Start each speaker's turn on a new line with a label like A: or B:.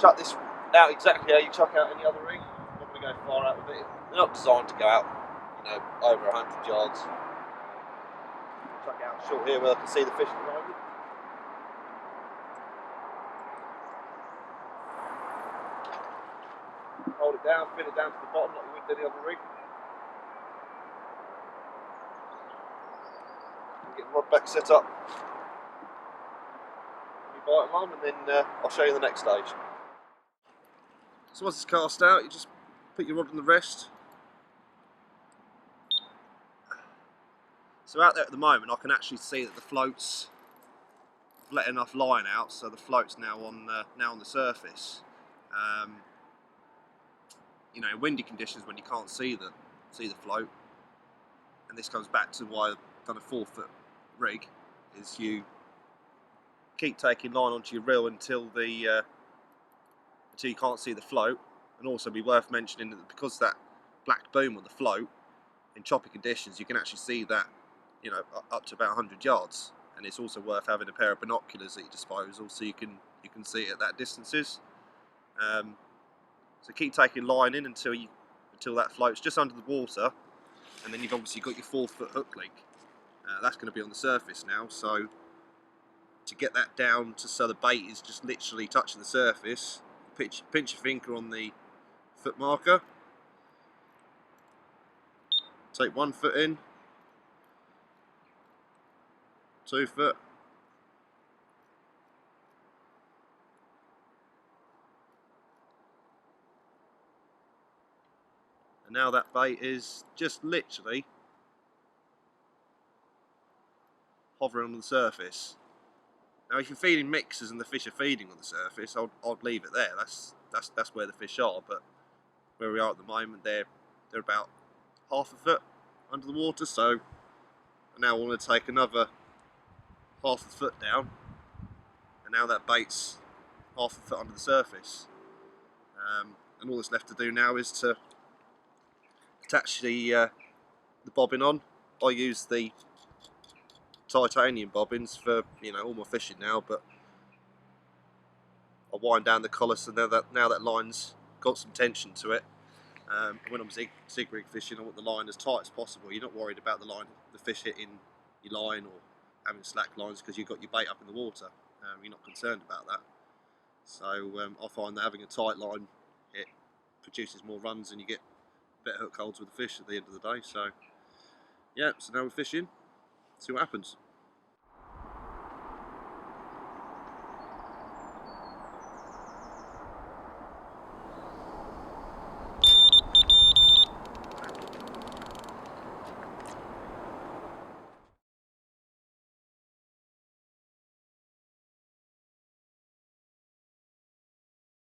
A: chuck this out exactly how you chuck out any other rig. I'm not going to go far out with it. They're not designed to go out, you know, over 100 yards. Chuck it out short here where I can see the fish at the moment. Hold it down, fin it down to the bottom like you would any other rig. Get the rod back set up. You bite them on, and then I'll show you the next stage. So once it's cast out, you just put your rod on the rest. So out there at the moment, I can actually see that the float's let enough line out, so the float's now on the surface. You know, in windy conditions when you can't see the float, and this comes back to why I've done a 4-foot rig, is you keep taking line onto your reel until you can't see the float. And also be worth mentioning that because that black boom on the float, in choppy conditions you can actually see that, you know, up to about 100 yards, and it's also worth having a pair of binoculars at your disposal so you can see it at that distances. So keep taking line in until that floats just under the water, and then you've obviously got your 4-foot hook link. That's going to be on the surface now, so to get that down to so the bait is just literally touching the surface, pinch your finger on the foot marker, take 1 foot in, 2 foot, and now that bait is just literally hovering on the surface. Now if you're feeding mixers and the fish are feeding on the surface, I'd leave it there. That's where the fish are, but where we are at the moment, they're about 1/2 foot under the water, so I now want to take another 1/2 foot down, and now that bait's 1/2 foot under the surface. And all that's left to do now is to attach the bobbin on. I use the titanium bobbins for, you know, all my fishing now, but I wind down the collar so now that line's got some tension to it. When I'm zig rig fishing, I want the line as tight as possible. You're not worried about the fish hitting your line or having slack lines because you've got your bait up in the water. You're not concerned about that. So I find that having a tight line, it produces more runs and you get better hook holds with the fish at the end of the day. So yeah, so now we're fishing, see what happens.